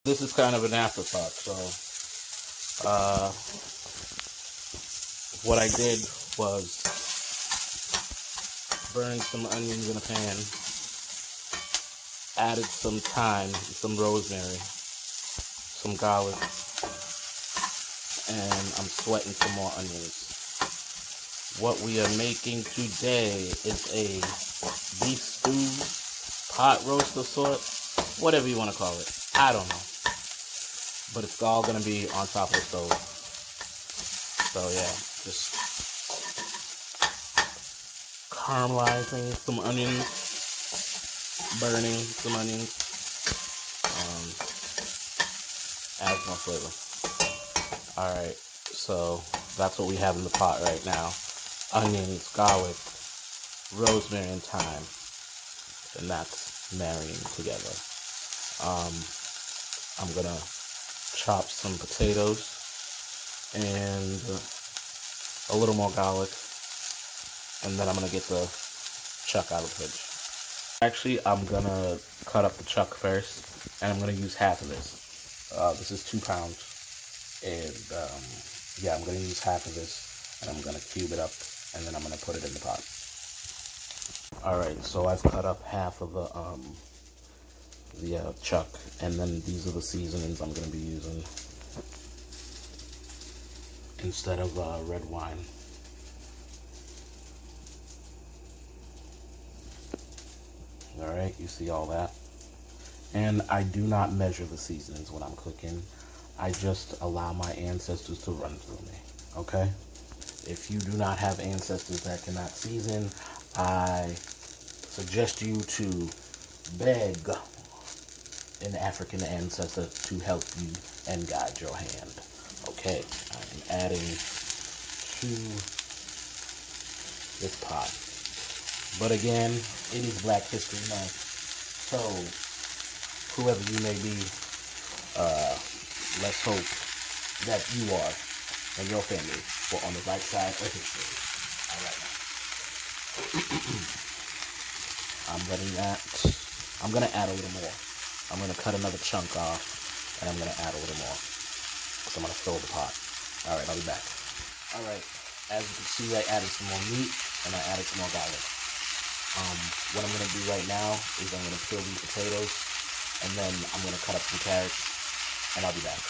This is kind of an afterthought, so what I did was burn some onions in a pan, added some thyme, some rosemary, some garlic, and I'm sweating some more onions. What we are making today is a beef stew, pot roast of sort, whatever you want to call it. I don't know. But it's all going to be on top of the stove. So yeah, just caramelizing some onions, burning some onions, adds more flavor. Alright, so that's what we have in the pot right now. Onions, garlic, rosemary, and thyme. And that's marrying together. I'm going to chop some potatoes and a little more garlic, and then I'm gonna get the chuck out of the fridge. Actually, I'm gonna cut up the chuck first, and I'm gonna use half of this. This is 2 pounds, and yeah, I'm gonna use half of this, and I'm gonna cube it up, and then I'm gonna put it in the pot. Alright, so I've cut up half of the chuck, and then these are the seasonings I'm going to be using instead of red wine. Alright, you see all that? And I do not measure the seasonings when I'm cooking. I just allow my ancestors to run through me, okay? If you do not have ancestors that cannot season, I suggest you to beg an African ancestor to help you and guide your hand. Okay, I'm adding to this pot. But again, it is Black History Month, so whoever you may be, let's hope that you are and your family were on the right side of history. All right. I'm letting that. I'm gonna add a little more. I'm going to cut another chunk off, and I'm going to add a little more. So I'm going to fill the pot. Alright, I'll be back. Alright, as you can see, I added some more meat, and I added some more garlic. What I'm going to do right now is I'm going to peel these potatoes, and then I'm going to cut up some carrots, and I'll be back.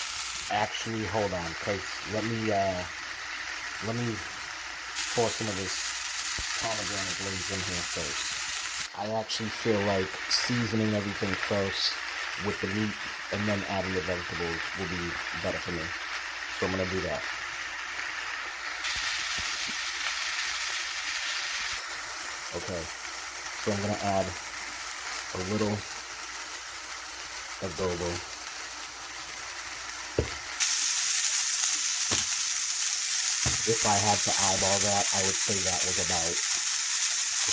Actually, hold on, because let me pour some of this pomegranate glaze in here first. I actually feel like seasoning everything first with the meat and then adding the vegetables will be better for me. So I'm going to do that. Okay, so I'm going to add a little adobo. If I had to eyeball that, I would say that was about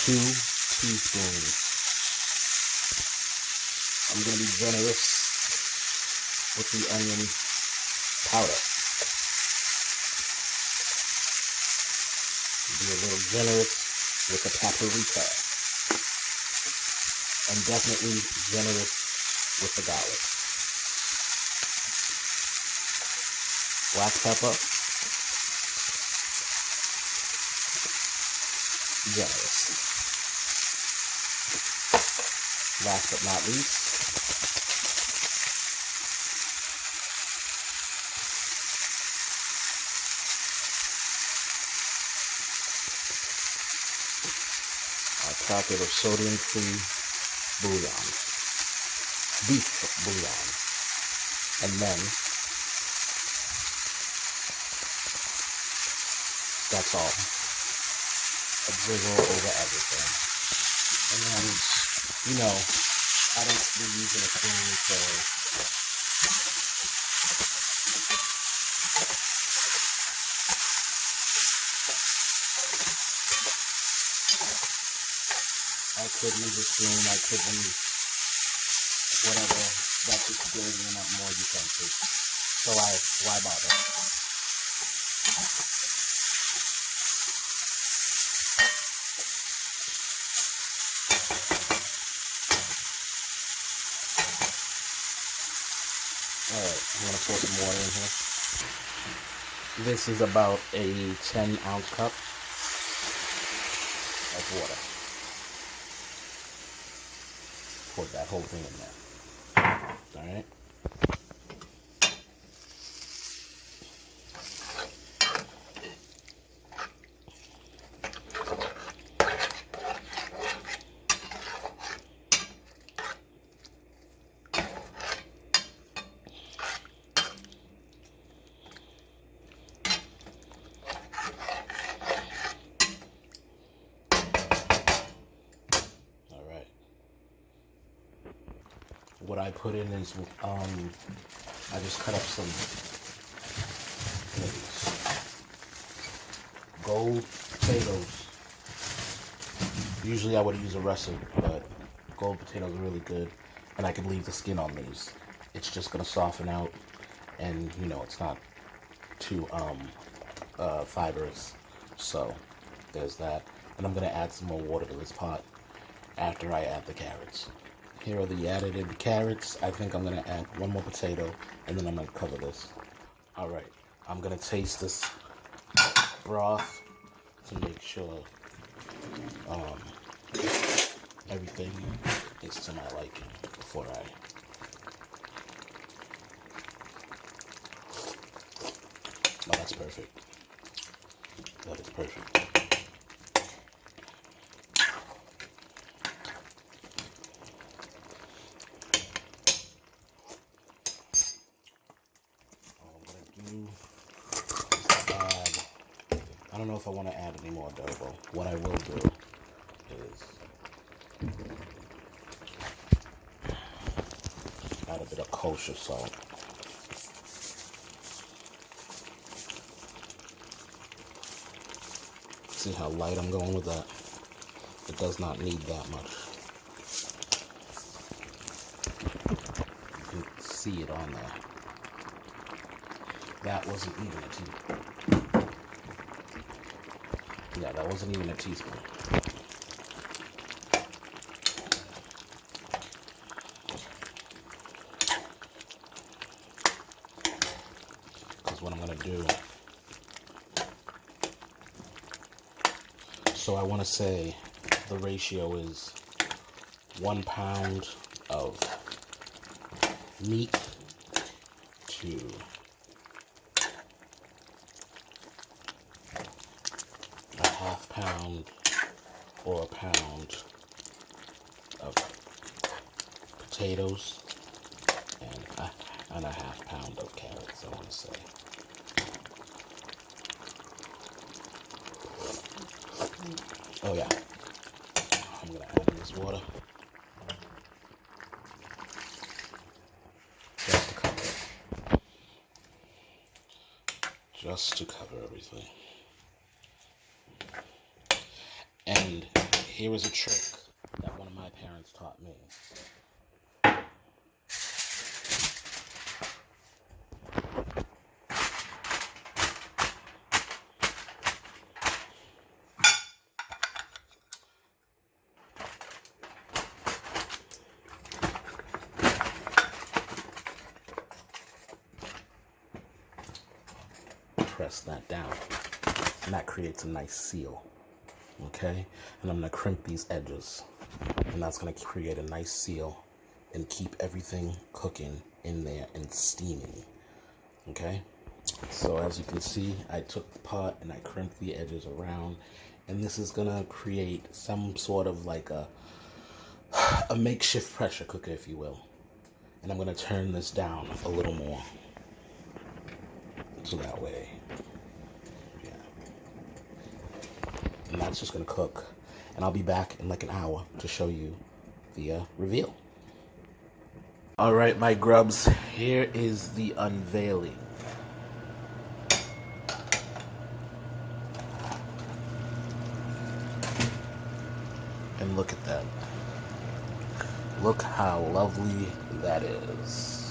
2 teaspoons. I'm going to be generous with the onion powder. Be a little generous with the paprika. And definitely generous with the garlic. Black pepper. Generous. Last but not least, a packet of sodium-free bouillon, beef bouillon, and then that's all. A drizzle over everything, and you know, I don't be using a spoon, so I could use a spoon, I could use whatever, that's just building up more utensils. So why bother? Alright, I'm gonna pour some water in here. This is about a 10-ounce cup of water. Pour that whole thing in there. Alright. What I put in is, I just cut up some gold potatoes. Usually I would use a russet, but gold potatoes are really good, and I can leave the skin on these. It's just gonna soften out, and you know, it's not too fibrous. So there's that, and I'm gonna add some more water to this pot after I add the carrots. Here are the added carrots. I think I'm gonna add one more potato, and then I'm gonna cover this. All right, I'm gonna taste this broth to make sure everything is to my liking before I. Oh, that's perfect. That is perfect. I don't know if I want to add any more adobo. What I will do is add a bit of kosher salt. See how light I'm going with that? It does not need that much. You can see it on there. That wasn't even a teaspoon. Yeah, that wasn't even a teaspoon. Because what I'm going to do, so I want to say the ratio is 1 pound of meat to a half pound or a pound of potatoes and a half pound of carrots, I want to say. Oh yeah, I'm going to add in this water just to cover it. Just to cover everything. And here is a trick that one of my parents taught me. Press that down, and that creates a nice seal. Okay, and I'm going to crimp these edges, and that's going to create a nice seal and keep everything cooking in there and steaming. Okay, so as you can see, I took the pot and I crimped the edges around, and this is going to create some sort of like a makeshift pressure cooker, if you will. And I'm going to turn this down a little more, so that way, and that's just going to cook, and I'll be back in like an hour to show you the reveal. All right, my grubs, here is the unveiling. And look at that. Look how lovely that is.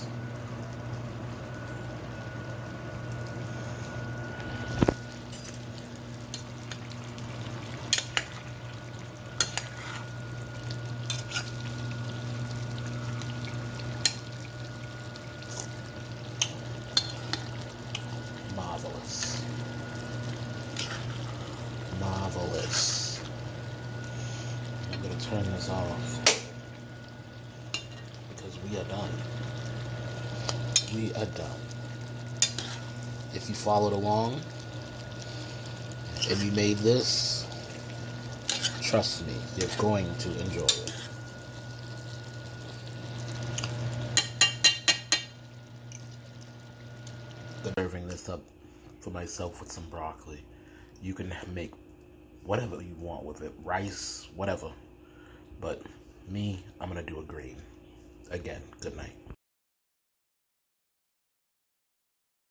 turn this off because we are done. We are done. If you followed along and you made this, trust me, you're going to enjoy it. I'm serving this up for myself with some broccoli. You can make whatever you want with it, rice, whatever. But me, I'm gonna do a green. Again, good night.